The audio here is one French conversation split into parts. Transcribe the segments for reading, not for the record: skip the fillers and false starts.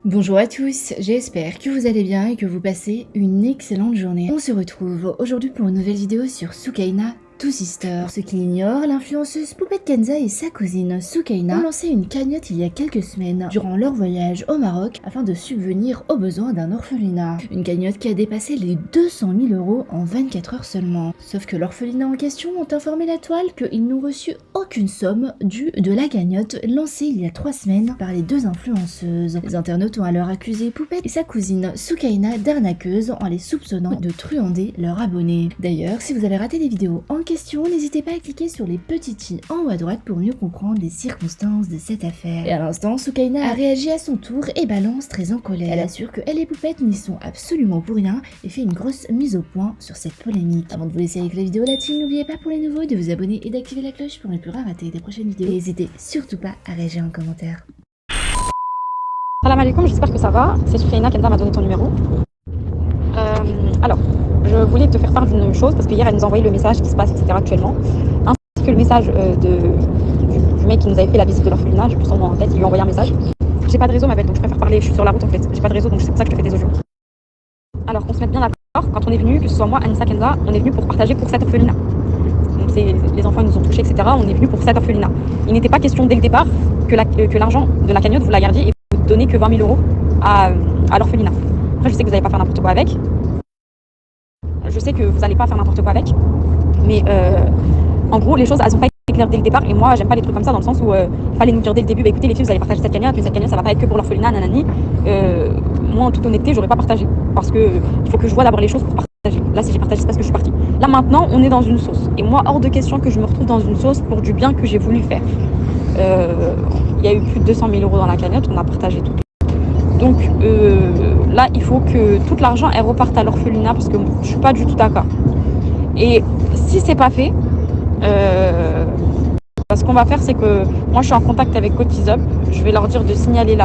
Bonjour à tous, j'espère que vous allez bien et que vous passez une excellente journée. On se retrouve aujourd'hui pour une nouvelle vidéo sur Soukaina Two Sisters. Pour ceux qui l'ignorent, l'influenceuse Poupette Kenza et sa cousine Soukaina ont lancé une cagnotte il y a quelques semaines durant leur voyage au Maroc afin de subvenir aux besoins d'un orphelinat. Une cagnotte qui a dépassé les 200 000 € en 24 heures seulement. Sauf que l'orphelinat en question ont informé la toile qu'ils n'ont reçu aucune somme due de la cagnotte lancée il y a 3 semaines par les deux influenceuses. Les internautes ont alors accusé Poupette et sa cousine Soukaina d'arnaqueuses en les soupçonnant de truander leurs abonnés. D'ailleurs, si vous avez raté les vidéos en question, n'hésitez pas à cliquer sur les petits i en haut à droite pour mieux comprendre les circonstances de cette affaire. Et à l'instant, Soukaina a réagi à son tour et balance très en colère. Elle assure que elle et Poupette n'y sont absolument pour rien et fait une grosse mise au point sur cette polémique. Avant de vous laisser avec la vidéo là-dessus, n'oubliez pas pour les nouveaux de vous abonner et d'activer la cloche pour ne plus rien rater des prochaines vidéos. Et n'hésitez surtout pas à réagir en commentaire. Salam alaikum, j'espère que ça va. C'est Soukaina, Kenza m'a donné ton numéro. Alors, je voulais te faire part d'une chose parce qu'hier elle nous a envoyé le message qui se passe, etc. actuellement, ainsi que le message du mec qui nous avait fait la visite de l'orphelinat. J'ai plus son nom en tête, il lui a envoyé un message. J'ai pas de réseau, ma belle, donc je préfère parler. Je suis sur la route en fait. J'ai pas de réseau, donc c'est pour ça que je te fais des audios. Alors, qu'on se mette bien d'accord, quand on est venu, que ce soit moi, Anissa, Kenza, on est venu pour partager pour cet orphelinat. Donc les enfants nous ont touchés, etc. On est venu pour cet orphelinat. Il n'était pas question dès le départ que l'argent de la cagnotte vous la gardiez et vous ne donnez que 20 000 € à l'orphelinat. Après, je sais que vous n'allez pas faire n'importe quoi avec. Je sais que vous n'allez pas faire n'importe quoi avec. Mais en gros, les choses, elles n'ont pas été claires dès le départ. Et moi, j'aime pas les trucs comme ça dans le sens où il fallait nous dire dès le début, bah, écoutez les filles, vous allez partager cette cagnotte, mais cette cagnotte, ça va pas être que pour l'orphelinat, nanani. Moi, en toute honnêteté, j'aurais pas partagé. Parce que il faut que je vois d'abord les choses pour partager. Là, si j'ai partagé, c'est parce que je suis partie. Là, maintenant, on est dans une sauce. Et moi, hors de question que je me retrouve dans une sauce pour du bien que j'ai voulu faire. Il y a eu plus de 200 000 € dans la cagnotte, on a partagé tout. Donc là, il faut que tout l'argent elle reparte à l'orphelinat parce que je suis pas du tout d'accord. Et si c'est pas fait, ce qu'on va faire, c'est que moi, je suis en contact avec Cotizop. Je vais leur dire de signaler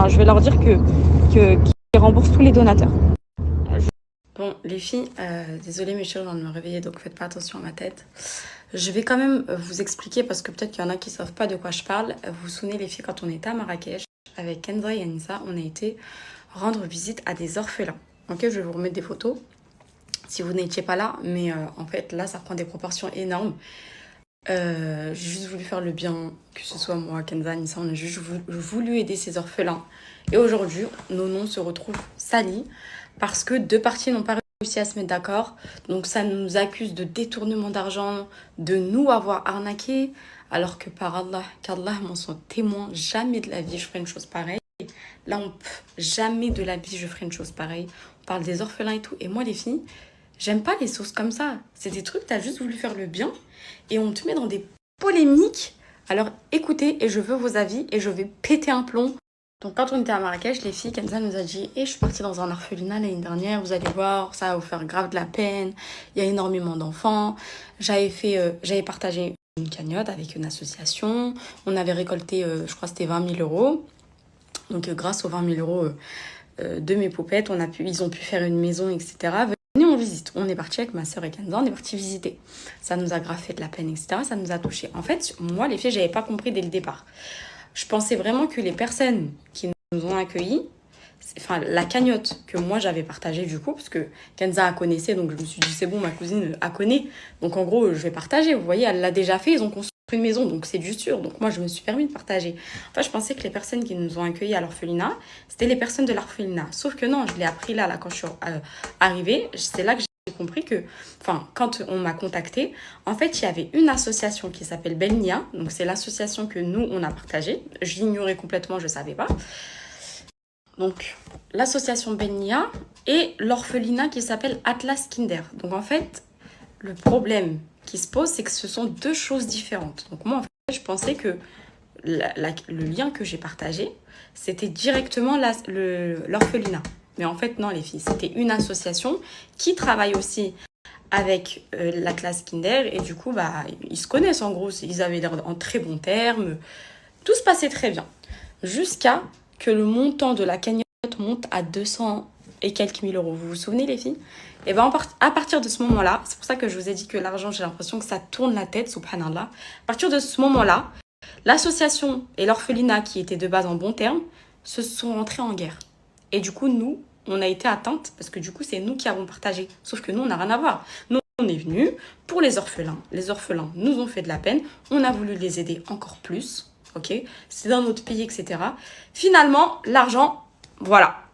je vais leur dire qu'ils remboursent tous les donateurs. Bon, les filles, désolée, mes chéris, je viens de me réveiller, donc faites pas attention à ma tête. Je vais quand même vous expliquer parce que peut-être qu'il y en a qui savent pas de quoi je parle. Vous vous souvenez, les filles, quand on était à Marrakech avec Kenza et Anissa, on a été rendre visite à des orphelins. Ok, je vais vous remettre des photos si vous n'étiez pas là, mais en fait là ça prend des proportions énormes. J'ai juste voulu faire le bien, que ce soit moi, Kenza, Anissa, on a juste voulu aider ces orphelins. Et aujourd'hui, nos noms se retrouvent salis parce que deux parties n'ont pas réussi à se mettre d'accord. Donc ça nous accuse de détournement d'argent, de nous avoir arnaqué, alors que par Allah, qu'Allah m'en soit témoin, jamais de la vie je ferai une chose pareille. Là, jamais de la vie je ferai une chose pareille. On parle des orphelins et tout. Et moi, les filles, j'aime pas les sauces comme ça. C'est des trucs, t'as juste voulu faire le bien et on te met dans des polémiques. Alors écoutez, et je veux vos avis et je vais péter un plomb. Donc quand on était à Marrakech, les filles, Kenza nous a dit « je suis partie dans un orphelinat l'année dernière, vous allez voir, ça va vous faire grave de la peine. Il y a énormément d'enfants. » J'avais partagé une cagnotte avec une association. On avait récolté, je crois que c'était 20 000 €. Donc grâce aux 20 000 € de mes poupettes, ils ont pu faire une maison, etc. Venez, on visite. On est parti avec ma soeur et Kenza, on est parti visiter. Ça nous a grave fait de la peine, etc. Ça nous a touchés. En fait, moi, les filles, j'avais pas compris dès le départ. Je pensais vraiment que les personnes qui nous ont accueillis, enfin la cagnotte que moi j'avais partagée du coup, parce que Kenza a connaissait, donc je me suis dit c'est bon, ma cousine a connaît, donc en gros je vais partager. Vous voyez, elle l'a déjà fait, ils ont construit une maison, donc c'est du sûr. Donc moi je me suis permis de partager. Enfin, je pensais que les personnes qui nous ont accueillis à l'orphelinat, c'était les personnes de l'orphelinat. Sauf que non, je l'ai appris là quand je suis arrivée. C'est là que j'ai compris que, quand on m'a contactée, en fait, il y avait une association qui s'appelle Belnia. Donc, c'est l'association que nous, on a partagée. Je l'ignorais complètement, je ne savais pas. Donc, l'association Belnia et l'orphelinat qui s'appelle Atlas Kinder. Donc, en fait, le problème qui se pose, c'est que ce sont deux choses différentes. Donc, moi, en fait, je pensais que le lien que j'ai partagé, c'était directement l'orphelinat. Mais en fait, non, les filles, c'était une association qui travaille aussi avec l'Atlas Kinder. Et du coup, ils se connaissent en gros. Ils avaient l'air en très bons termes. Tout se passait très bien. Jusqu'à que le montant de la cagnotte monte à 200 et quelques mille euros. Vous vous souvenez, les filles? Et à partir de ce moment-là, c'est pour ça que je vous ai dit que l'argent, j'ai l'impression que ça tourne la tête, subhanallah. À partir de ce moment-là, l'association et l'orphelinat qui étaient de base en bons termes se sont entrés en guerre. Et du coup, nous, on a été atteintes parce que du coup, c'est nous qui avons partagé. Sauf que nous, on n'a rien à voir. Nous, on est venus pour les orphelins. Les orphelins nous ont fait de la peine. On a voulu les aider encore plus. Ok, c'est dans notre pays, etc. Finalement, l'argent, voilà.